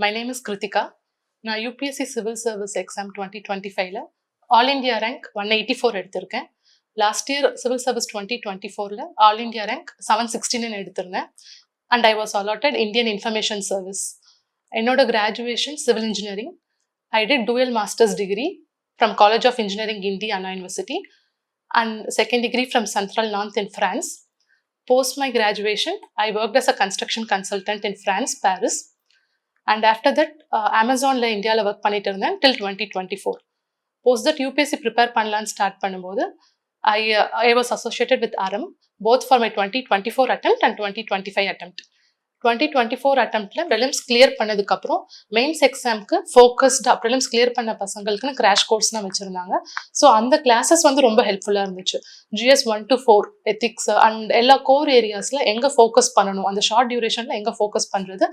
My name is Kritika. நான் UPSC Civil Service Exam 2025ல all India rank 184 எடுத்திருக்கேன். Last year civil service 2024ல all India rank 769 எடுத்திருந்தேன். And I was allotted Indian information service. என்னோட graduation civil engineering. I did dual master's degree from College of Engineering Indi, Anna University, and second degree from Central Nantes in France. Post my graduation, I worked as a construction consultant in France, Paris. And after that, Amazonல இந்தியாவில் work பண்ணிட்டு இருந்தேன் till 2024. Post that UPSC prepare பண்ணலான்னு start பண்ணும்போது I was associated with Aram, both for my 2024 attempt and 2025 attempt. 2024 அட்டம்ப்ட்ல prelims clear பண்ணதுக்கப்புறம் mains எக்ஸாமுக்கு ஃபோக்கஸ்டாக prelims clear பண்ண பசங்களுக்குன்னு crash கோர்ஸ்லாம் வச்சுருந்தாங்க. ஸோ அந்த கிளாஸஸ் வந்து ரொம்ப ஹெல்ப்ஃபுல்லாக இருந்துச்சு. GS 1 to 4 எத்திக்ஸ் அண்ட் எல்லா கோர் ஏரியாஸில் எங்கே ஃபோக்கஸ் பண்ணணும், அந்த ஷார்ட் டியூரேஷனில் எங்கே ஃபோக்கஸ் பண்ணுறது,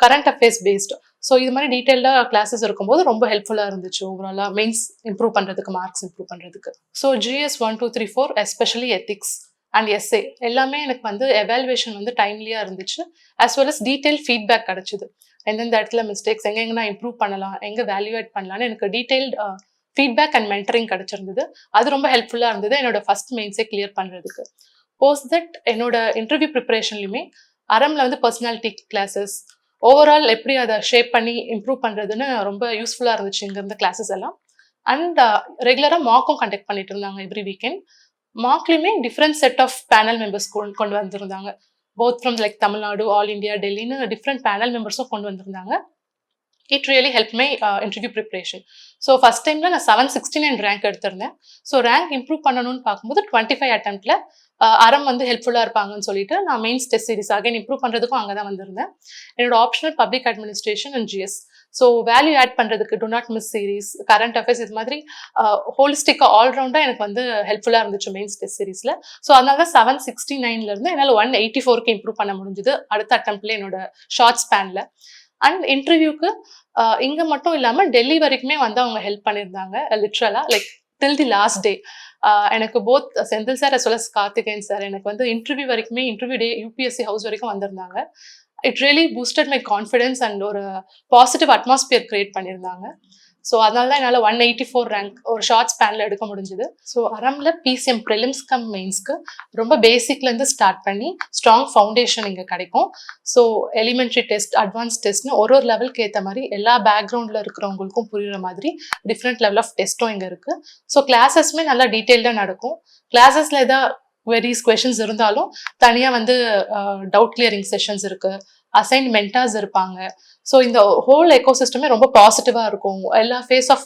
கரண்ட் அஃபேர்ஸ் பேஸ்டு. ஸோ இது மாதிரி டீட்டெயிலாக கிளாஸஸ் இருக்கும்போது ரொம்ப ஹெல்ப்ஃபுல்லாக இருந்துச்சு ஓவராலாக மெயின்ஸ் இம்ப்ரூவ் பண்ணுறதுக்கு, மார்க்ஸ் இம்ப்ரூவ் பண்ணுறதுக்கு. So GS 1 2 3 4 especially ethics and SA எல்லாமே எனக்கு வந்து எவாலுவேஷன் வந்து டைம்லியாக இருந்துச்சு. As well as detail feedback கிடச்சிது. எந்தெந்த இடத்துல மிஸ்டேக்ஸ் எங்கெங்கே நான் இம்ப்ரூவ் பண்ணலாம், எங்கே வேல்யூவேட் பண்ணலான்னு எனக்கு டீட்டெயில்டு ஃபீட்பேக் அண்ட் மென்டரிங் கிடச்சிருந்தது. அது ரொம்ப ஹெல்ப்ஃபுல்லாக இருந்தது என்னோட ஃபர்ஸ்ட் மெயின்ஸே கிளியர் பண்ணுறதுக்கு. போஸ்ட் தட் என்னோட இன்டர்வியூ ப்ரிப்பரேஷன்லையுமே அரம்ல வந்து பர்சனாலிட்டி கிளாஸஸ் ஓவரால் எப்படி அதை ஷேப் பண்ணி இம்ப்ரூவ் பண்ணுறதுன்னு ரொம்ப யூஸ்ஃபுல்லாக இருந்துச்சு இங்கேருந்து கிளாஸஸ் எல்லாம். அண்ட் ரெகுலராக மார்க்கும் கண்டக்ட் பண்ணிட்டு இருந்தாங்க எவ்ரி வீக்கெண்ட். மார்க்லையுமே different set of panel members கொண்டு வந்திருந்தாங்க. Both from like Tamil Nadu, all India, டெல்லின்னு டிஃப்ரெண்ட் பேனல் மெம்பர்ஸும் கொண்டு வந்திருந்தாங்க. It really help my interview preparation. So first டைமில் நான் 769 ரேங்க் எடுத்திருந்தேன். ஸோ ரேங்க் இம்ப்ரூவ் பண்ணணும்னு பார்க்கும்போது 25 அட்டம்ப்டில் அரம் வந்து ஹெல்ப்ஃபுல்லாக இருப்பாங்கன்னு சொல்லிட்டு நான் mains test series again improve பண்ணுறதுக்கும் அங்கே தான் வந்திருந்தேன். என்னோட optional public administration and GS. So value add பண்ணுறதுக்கு do not miss series, current affairs, இது மாதிரி ஹோலிஸ்டிக்காக ஆல்ரவுண்டாக எனக்கு வந்து ஹெல்ப்ஃபுல்லாக இருந்துச்சு மெயின்ஸ் டெஸ்ட் சீரீஸில். ஸோ அதனால தான் 769 என்னால் 184 இம்ப்ரூவ் பண்ண முடிஞ்சுது அடுத்த அட்டம்ப்ட்ல என்னோட ஷார்ட் ஸ்பேனில். அண்ட் இன்டர்வியூக்கு இங்கே மட்டும் இல்லாமல் டெல்லி வரைக்குமே வந்து அவங்க ஹெல்ப் பண்ணியிருந்தாங்க லிட்ரலாக, லைக் டில் தி லாஸ்ட் டே. எனக்கு both Senthil sir as well as Karthikeyan sir எனக்கு வந்து இன்டர்வியூ வரைக்குமே, இன்டர்வியூ டே UPSC ஹவுஸ் வரைக்கும் வந்திருந்தாங்க. It really boosted my confidence and ஒரு பாசிட்டிவ் அட்மாஸ்பியர் கிரியேட் பண்ணியிருந்தாங்க. ஸோ அதனால தான் என்னால் 184 ரேங்க் ஒரு ஷார்ட் ஸ்பேனில் எடுக்க முடிஞ்சுது. ஸோ அரம்ல PCM ப்ரிலிம்ஸ் கம் மெயின்ஸ்க்கு ரொம்ப பேசிக்லேருந்து ஸ்டார்ட் பண்ணி ஸ்ட்ராங் ஃபவுண்டேஷன் இங்கே கிடைக்கும். ஸோ எலிமெண்ட்ரி டெஸ்ட், அட்வான்ஸ் டெஸ்ட்னு ஒரு லெவலுக்கு ஏற்ற மாதிரி எல்லா பேக்ரவுண்டில் இருக்கிறவங்களுக்கும் புரியுற மாதிரி டிஃப்ரெண்ட் லெவல் ஆஃப் டெஸ்ட்டும் இங்கே இருக்குது. ஸோ கிளாஸஸுமே நல்லா டீட்டெயில்டாக நடக்கும். கிளாஸஸில் எதாவது வெரிஸ் கொஷின்ஸ் இருந்தாலும் தனியாக வந்து டவுட் கிளியரிங் செஷன்ஸ் இருக்குது, அசைன் மென்டார்ஸ் இருப்பாங்க. ஸோ இந்த ஹோல் எக்கோசிஸ்டமே ரொம்ப பாசிட்டிவாக இருக்கும். எல்லா ஃபேஸ் ஆஃப்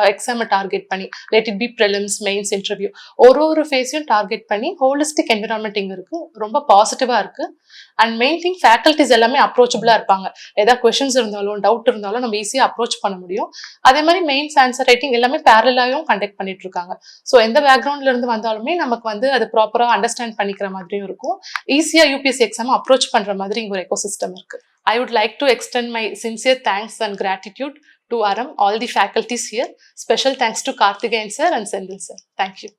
எக்ஸாமை டார்கெட் பண்ணி, let it be prelims, mains, interview, ஒரு ஃபேஸையும் டார்கெட் பண்ணி ஹோலிஸ்டிக் என்விரான்மெண்ட் இங்கே இருக்குது. ரொம்ப பாசிட்டிவாக இருக்குது. அண்ட் மெயின் திங், ஃபேக்கல்ட்டிஸ் எல்லாமே அப்ரோச்சபிளாக இருப்பாங்க. ஏதாவது கொஷின்ஸ் இருந்தாலும் டவுட் இருந்தாலும் நம்ம ஈஸியாக அப்ரோச் பண்ண முடியும். அதே மாதிரி மெயின்ஸ் ஆன்சர் ரைட்டிங் எல்லாமே பேரலாகவும் கண்டக்ட் பண்ணிட்டு இருக்காங்க. ஸோ எந்த பேக்ரவுண்ட்ல இருந்து வந்தாலுமே நமக்கு வந்து அது ப்ராப்பராக அண்டர்ஸ்டாண்ட் பண்ணிக்கிற மாதிரியும் இருக்கும். ஈஸியாக UPSC எக்ஸாம் அப்ரோச் பண்ணுற மாதிரி இங்கே ஒரு எக்கோசிஸ்டம் இருக்குது. I would like to extend my sincere thanks and gratitude to Aram, all the faculties here. Special thanks to Karthikeyan sir and Sendil sir. Thank you.